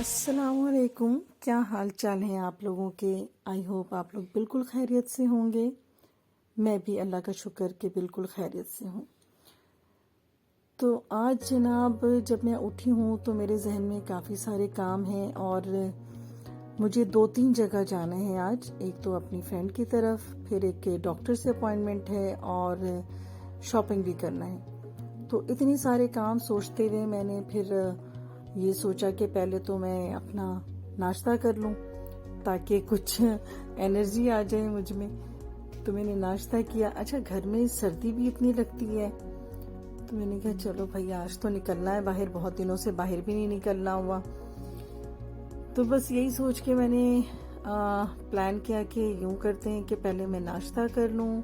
अस्सलामुअलैकुम। क्या हाल चाल है आप लोगों के। आई होप आप लोग बिल्कुल खैरियत से होंगे। मैं भी अल्लाह का शुक्र कि बिल्कुल खैरियत से हूँ। तो आज जनाब जब मैं उठी हूँ तो मेरे जहन में काफ़ी सारे काम हैं और मुझे 2-3 जगह जाना है आज। एक तो अपनी फ्रेंड की तरफ, फिर एक डॉक्टर से अपॉइंटमेंट है और शॉपिंग भी करना है। तो इतने सारे काम सोचते हुए मैंने फिर ये सोचा कि पहले तो मैं अपना नाश्ता कर लूं ताकि कुछ एनर्जी आ जाए मुझ में। तो मैंने नाश्ता किया। अच्छा, घर में सर्दी भी इतनी लगती है तो मैंने कहा चलो भाई आज तो निकलना है बाहर, बहुत दिनों से बाहर भी नहीं निकलना हुआ। तो बस यही सोच के मैंने प्लान किया कि यूं करते हैं कि पहले मैं नाश्ता कर लूं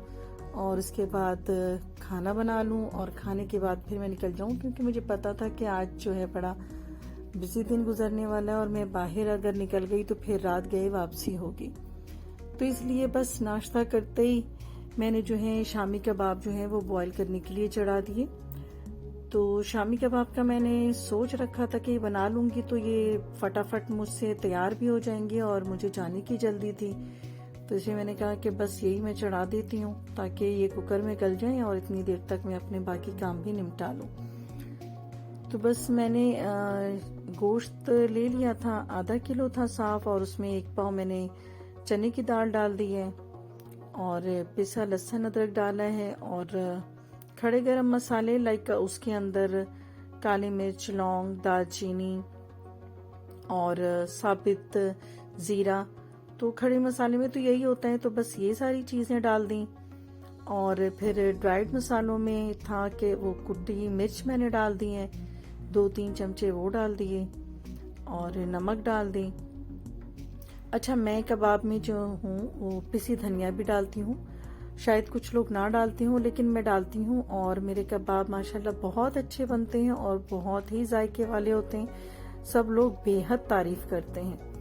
और उसके बाद खाना बना लूं और खाने के बाद फिर मैं निकल जाऊं, क्योंकि मुझे पता था कि आज जो है बड़ा बिजी दिन गुजरने वाला है और मैं बाहर अगर निकल गई तो फिर रात गए वापसी होगी। तो इसलिए बस नाश्ता करते ही मैंने जो है शामी कबाब जो है वो बॉईल करने के लिए चढ़ा दिए। तो शामी कबाब का मैंने सोच रखा था कि बना लूंगी तो ये फटाफट मुझसे तैयार भी हो जाएंगे और मुझे जाने की जल्दी थी। तो इसलिए मैंने कहा कि बस यही मैं चढ़ा देती हूँ ताकि ये कुकर में गल जाए और इतनी देर तक मैं अपने बाकी काम भी निपटा लूँ। तो बस मैंने गोश्त ले लिया था, आधा किलो था साफ, और उसमें 1 पाव मैंने चने की दाल डाल दी है और पिसा लहसुन अदरक डाला है और खड़े गरम मसाले लाइक उसके अंदर काली मिर्च, लौंग, दालचीनी और साबित जीरा। तो खड़े मसाले में तो यही होता है, तो बस ये सारी चीजें डाल दी। और फिर ड्राइड मसालों में था कि वो कुटी मिर्च मैंने डाल दी है, 2-3 चमचे वो डाल दिए और नमक डाल दी। अच्छा, मैं कबाब में जो हूँ वो पिसी धनिया भी डालती हूँ। शायद कुछ लोग ना डालती हूँ लेकिन मैं डालती हूँ और मेरे कबाब माशाल्लाह बहुत अच्छे बनते हैं और बहुत ही जायके वाले होते हैं। सब लोग बेहद तारीफ करते हैं।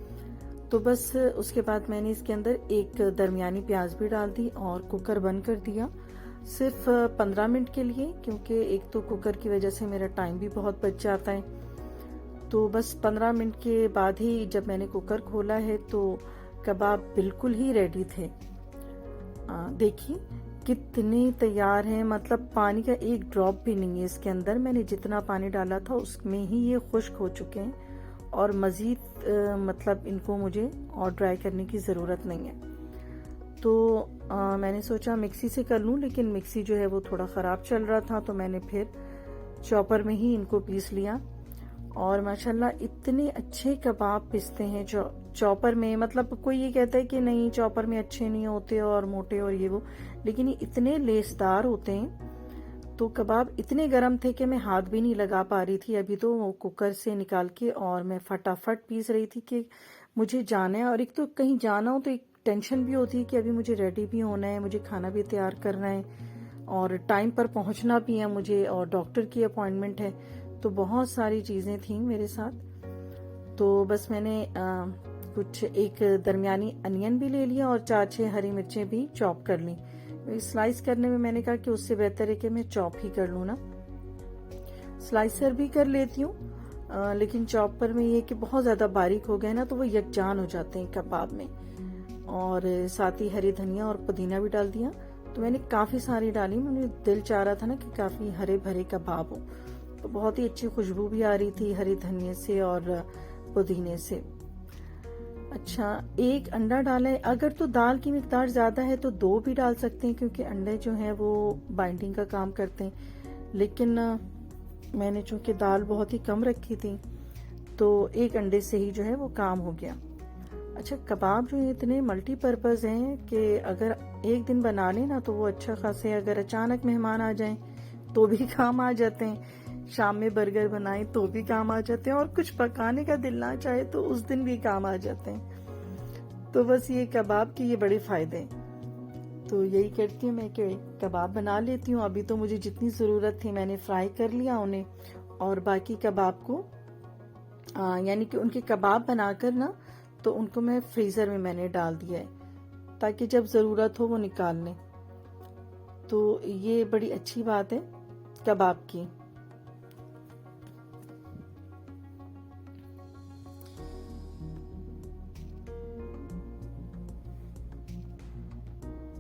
तो बस उसके बाद मैंने इसके अंदर एक दरमियानी प्याज भी डाल दी और कुकर बंद कर दिया सिर्फ 15 मिनट के लिए, क्योंकि एक तो कुकर की वजह से मेरा टाइम भी बहुत बच जाता है। तो बस 15 मिनट के बाद ही जब मैंने कुकर खोला है तो कबाब बिल्कुल ही रेडी थे। देखिए कितने तैयार हैं, मतलब पानी का एक ड्रॉप भी नहीं है इसके अंदर। मैंने जितना पानी डाला था उसमें ही ये खुश्क हो चुके हैं और मजीद मतलब इनको मुझे और ड्राई करने की ज़रूरत नहीं है। तो मैंने सोचा मिक्सी से कर लूं, लेकिन मिक्सी जो है वो थोड़ा ख़राब चल रहा था तो मैंने फिर चॉपर में ही इनको पीस लिया। और माशाल्लाह इतने अच्छे कबाब पिसते हैं चॉपर में। मतलब कोई ये कहता है कि नहीं चॉपर में अच्छे नहीं होते और मोटे और ये वो, लेकिन ये इतने लेसदार होते हैं। तो कबाब इतने गर्म थे कि मैं हाथ भी नहीं लगा पा रही थी अभी तो वो कुकर से निकाल के, और मैं फटाफट पीस रही थी कि मुझे जाना है। और एक तो कहीं जाना हो तो एक टेंशन भी होती है कि अभी मुझे रेडी भी होना है, मुझे खाना भी तैयार करना है और टाइम पर पहुंचना भी है मुझे, और डॉक्टर की अपॉइंटमेंट है। तो बहुत सारी चीजें थी मेरे साथ। तो बस मैंने कुछ एक दरमियानी अनियन भी ले लिया और 4-6 हरी मिर्चें भी चॉप कर ली। स्लाइस करने में मैंने कहा कि उससे बेहतर है कि मैं चॉप ही कर लूँ ना। स्लाइसर भी कर लेती हूँ लेकिन चॉपर में ये कि बहुत ज्यादा बारीक हो गए ना तो वो यकजान हो जाते हैं कबाब में। और साथ ही हरी धनिया और पुदीना भी डाल दिया। तो मैंने काफी सारी डाली, मुझे दिल चाह रहा था ना कि काफी हरे भरे कबाब हो। तो बहुत ही अच्छी खुशबू भी आ रही थी हरी धनिया से और पुदीने से। अच्छा, एक अंडा डाला है। अगर तो दाल की मिकदार ज्यादा है तो 2 भी डाल सकते हैं, क्योंकि अंडे जो है वो बाइंडिंग का काम करते हैं। लेकिन मैंने चूंकि दाल बहुत ही कम रखी थी तो एक अंडे से ही जो है वो काम हो गया। अच्छा, कबाब जो है इतने मल्टीपर्पज हैं कि अगर एक दिन बना लेना तो वो अच्छा खासे, अगर अचानक मेहमान आ जाएं तो भी काम आ जाते हैं, शाम में बर्गर बनाए तो भी काम आ जाते हैं, और कुछ पकाने का दिल ना चाहे तो उस दिन भी काम आ जाते हैं। तो बस ये कबाब के ये बड़े फायदे हैं। तो यही करती हूँ मैं कि कबाब बना लेती हूँ। अभी तो मुझे जितनी जरूरत थी मैंने फ्राई कर लिया उन्हें, और बाकी कबाब को यानी कि उनके कबाब बनाकर ना तो उनको मैं फ्रीजर में मैंने डाल दिया है ताकि जब जरूरत हो वो निकाल लें। तो ये बड़ी अच्छी बात है कबाब की।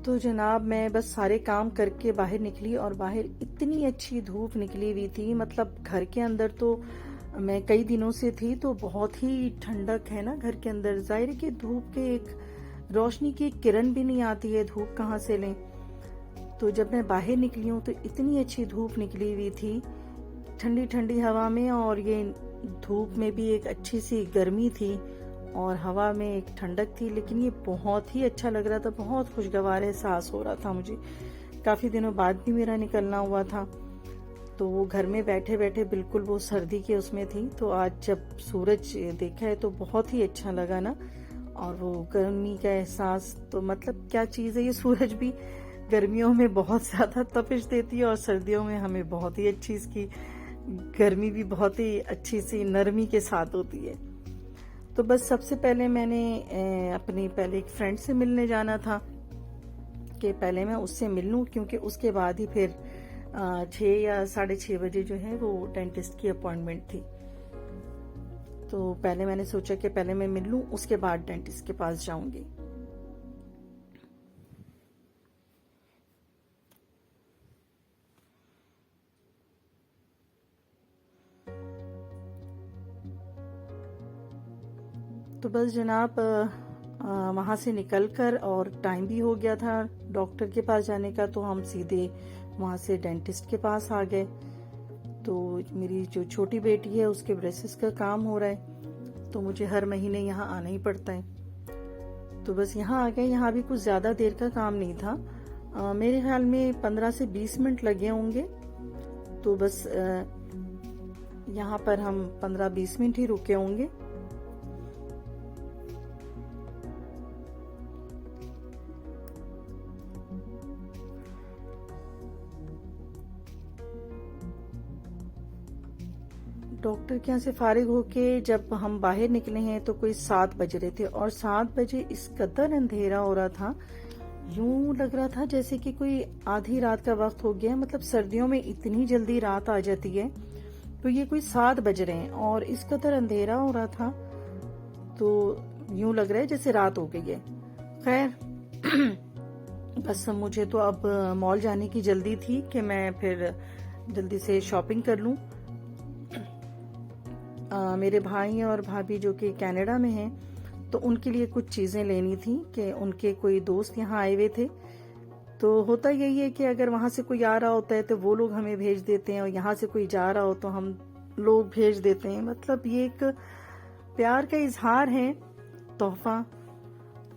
तो जनाब मैं बस सारे काम करके बाहर निकली और बाहर इतनी अच्छी धूप निकली हुई थी। मतलब घर के अंदर तो मैं कई दिनों से थी तो बहुत ही ठंडक है ना घर के अंदर। जाहिर है कि धूप के एक रोशनी की एक किरण भी नहीं आती है, धूप कहाँ से लें। तो जब मैं बाहर निकली हूँ तो इतनी अच्छी धूप निकली हुई थी ठंडी ठंडी हवा में, और ये धूप में भी एक अच्छी सी गर्मी थी और हवा में एक ठंडक थी। लेकिन ये बहुत ही अच्छा लग रहा था, बहुत खुशगवार एहसास हो रहा था मुझे। काफ़ी दिनों बाद भी मेरा निकलना हुआ था, तो वो घर में बैठे बैठे बिल्कुल वो सर्दी के उसमें थी। तो आज जब सूरज देखा है तो बहुत ही अच्छा लगा ना। और वो गर्मी का एहसास, तो मतलब क्या चीज़ है ये। सूरज भी गर्मियों में बहुत ज़्यादा तपिश देती है और सर्दियों में हमें बहुत ही अच्छी इसकी गर्मी भी बहुत ही अच्छी सी नरमी के साथ होती है। तो बस सबसे पहले मैंने अपनी पहले एक फ्रेंड से मिलने जाना था कि पहले मैं उससे मिल लूँ, क्योंकि उसके बाद ही फिर 6 या 6:30 बजे जो है वो डेंटिस्ट की अपॉइंटमेंट थी। तो पहले मैंने सोचा कि पहले मैं मिल लूँ, उसके बाद डेंटिस्ट के पास जाऊंगी। तो बस जनाब वहाँ से निकलकर, और टाइम भी हो गया था डॉक्टर के पास जाने का, तो हम सीधे वहाँ से डेंटिस्ट के पास आ गए। तो मेरी जो छोटी बेटी है उसके ब्रेसेस का काम हो रहा है, तो मुझे हर महीने यहाँ आना ही पड़ता है। तो बस यहाँ आ गए। यहाँ भी कुछ ज़्यादा देर का काम नहीं था, मेरे ख्याल में 15 से 20 मिनट लगे होंगे। तो बस यहाँ पर हम 15-20 मिनट ही रुके होंगे। डॉक्टर के यहाँ से फारिग होके जब हम बाहर निकले हैं तो कोई 7 बज रहे थे, और 7 बजे इस कदर अंधेरा हो रहा था, यूं लग रहा था जैसे कि कोई आधी रात का वक्त हो गया। मतलब सर्दियों में इतनी जल्दी रात आ जाती है, तो ये कोई 7 बज रहे हैं और इस कदर अंधेरा हो रहा था, तो यूं लग रहा है जैसे रात हो गई है। खैर बस मुझे तो अब मॉल जाने की जल्दी थी कि मैं फिर जल्दी से शॉपिंग कर लूं। मेरे भाई और भाभी जो कि कनाडा में हैं, तो उनके लिए कुछ चीज़ें लेनी थी कि उनके कोई दोस्त यहाँ आए हुए थे। तो होता यही है कि अगर वहाँ से कोई आ रहा होता है तो वो लोग हमें भेज देते हैं, और यहाँ से कोई जा रहा हो तो हम लोग भेज देते हैं। मतलब ये एक प्यार का इजहार है, तोहफा।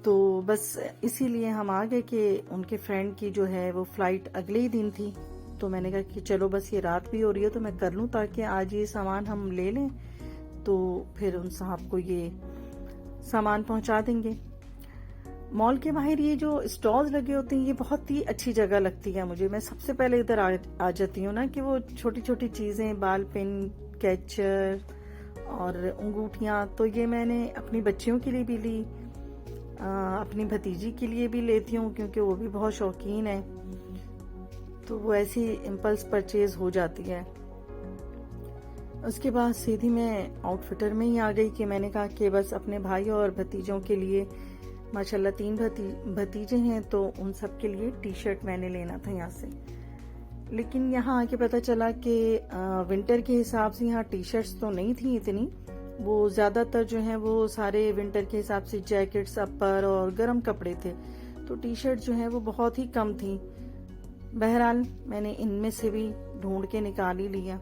तो बस इसीलिए हम आ गए कि उनके फ्रेंड की जो है वो फ्लाइट अगले ही दिन थी। तो मैंने कहा कि चलो बस ये रात भी हो रही है तो मैं कर लूँ, ताकि आज ये सामान हम ले लें, तो फिर उन साहब को ये सामान पहुंचा देंगे। मॉल के बाहर ये जो स्टॉल्स लगे होते हैं ये बहुत ही अच्छी जगह लगती है मुझे। मैं सबसे पहले इधर आ जाती हूँ ना, कि वो छोटी छोटी चीज़ें, बाल पेन, कैचर और अंगूठियाँ, तो ये मैंने अपनी बच्चियों के लिए भी ली, अपनी भतीजी के लिए भी लेती हूँ क्योंकि वो भी बहुत शौकीन है। तो वो ऐसी इम्पल्स परचेज हो जाती है। उसके बाद सीधी मैं आउटफिटर में ही आ गई कि मैंने कहा कि बस अपने भाई और भतीजों के लिए, माशाल्लाह 3 भतीजे हैं, तो उन सब के लिए टी शर्ट मैंने लेना था यहाँ से। लेकिन यहाँ आके पता चला कि विंटर के हिसाब से यहाँ टी शर्ट्स तो नहीं थी इतनी, वो ज़्यादातर जो हैं वो सारे विंटर के हिसाब से जैकेट्स, अपर और गर्म कपड़े थे। तो टी शर्ट जो है वो बहुत ही कम थी। बहरहाल मैंने इनमें से भी ढूंढ के निकाल ही लिया,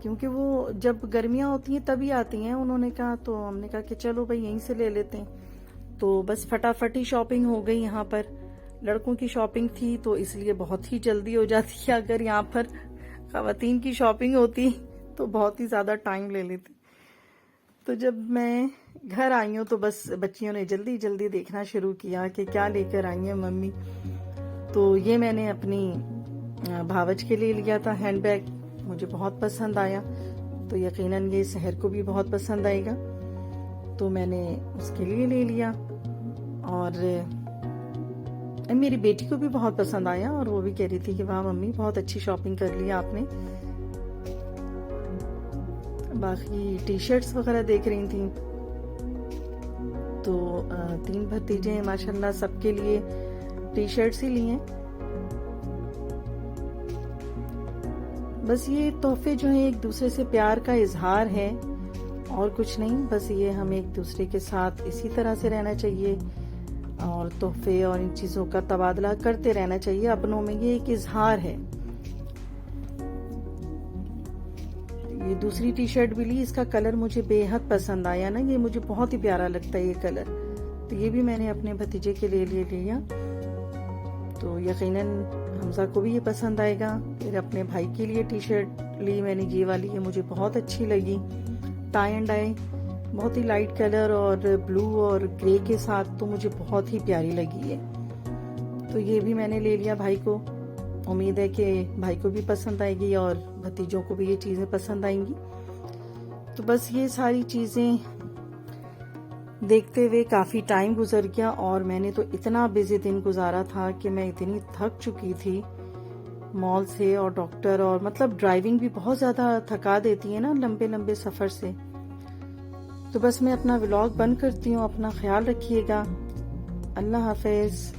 क्योंकि वो जब गर्मियाँ होती हैं तभी आती हैं उन्होंने कहा। तो हमने कहा कि चलो भाई यहीं से ले लेते हैं। तो बस फटाफट ही शॉपिंग हो गई। यहाँ पर लड़कों की शॉपिंग थी तो इसलिए बहुत ही जल्दी हो जाती है। अगर यहाँ पर खवातीन की शॉपिंग होती तो बहुत ही ज़्यादा टाइम ले लेती। तो जब मैं घर आई हूँ तो बस बच्चियों ने जल्दी जल्दी देखना शुरू किया कि क्या लेकर आई है मम्मी। तो ये मैंने अपनी भावज के लिए लिया था हैंडबैग, मुझे बहुत पसंद आया, तो यकीनन ये सहर को भी बहुत पसंद आएगा, तो मैंने उसके लिए ले लिया। और मेरी बेटी को भी बहुत पसंद आया और वो भी कह रही थी कि वाह मम्मी बहुत अच्छी शॉपिंग कर ली आपने। बाकी टी शर्ट्स वगैरह देख रही थी। तो 3 भतीजे हैं माशाल्लाह, सबके लिए टी शर्ट्स ही ली हैं। बस ये तोहफे जो हैं एक दूसरे से प्यार का इजहार है और कुछ नहीं। बस ये हमें एक दूसरे के साथ इसी तरह से रहना चाहिए और तोहफे और इन चीजों का तबादला करते रहना चाहिए अपनों में। ये एक इजहार है। ये दूसरी टी शर्ट भी ली, इसका कलर मुझे बेहद पसंद आया ना, ये मुझे बहुत ही प्यारा लगता है ये कलर। तो ये भी मैंने अपने भतीजे के लिए ले लिया, तो यकीनन हमजा को भी ये पसंद आएगा। फिर अपने भाई के लिए टी शर्ट ली मैंने ये वाली, ये मुझे बहुत अच्छी लगी। टाई एंड डाई, बहुत ही लाइट कलर और ब्लू और ग्रे के साथ, तो मुझे बहुत ही प्यारी लगी है। तो ये भी मैंने ले लिया भाई को। उम्मीद है कि भाई को भी पसंद आएगी और भतीजों को भी ये चीजें पसंद आएंगी। तो बस ये सारी चीजें देखते हुए काफी टाइम गुजर गया और मैंने तो इतना बिजी दिन गुजारा था कि मैं इतनी थक चुकी थी मॉल से और डॉक्टर, और मतलब ड्राइविंग भी बहुत ज्यादा थका देती है ना लंबे लंबे सफर से। तो बस मैं अपना व्लॉग बंद करती हूँ। अपना ख्याल रखिएगा। अल्लाह हाफिज।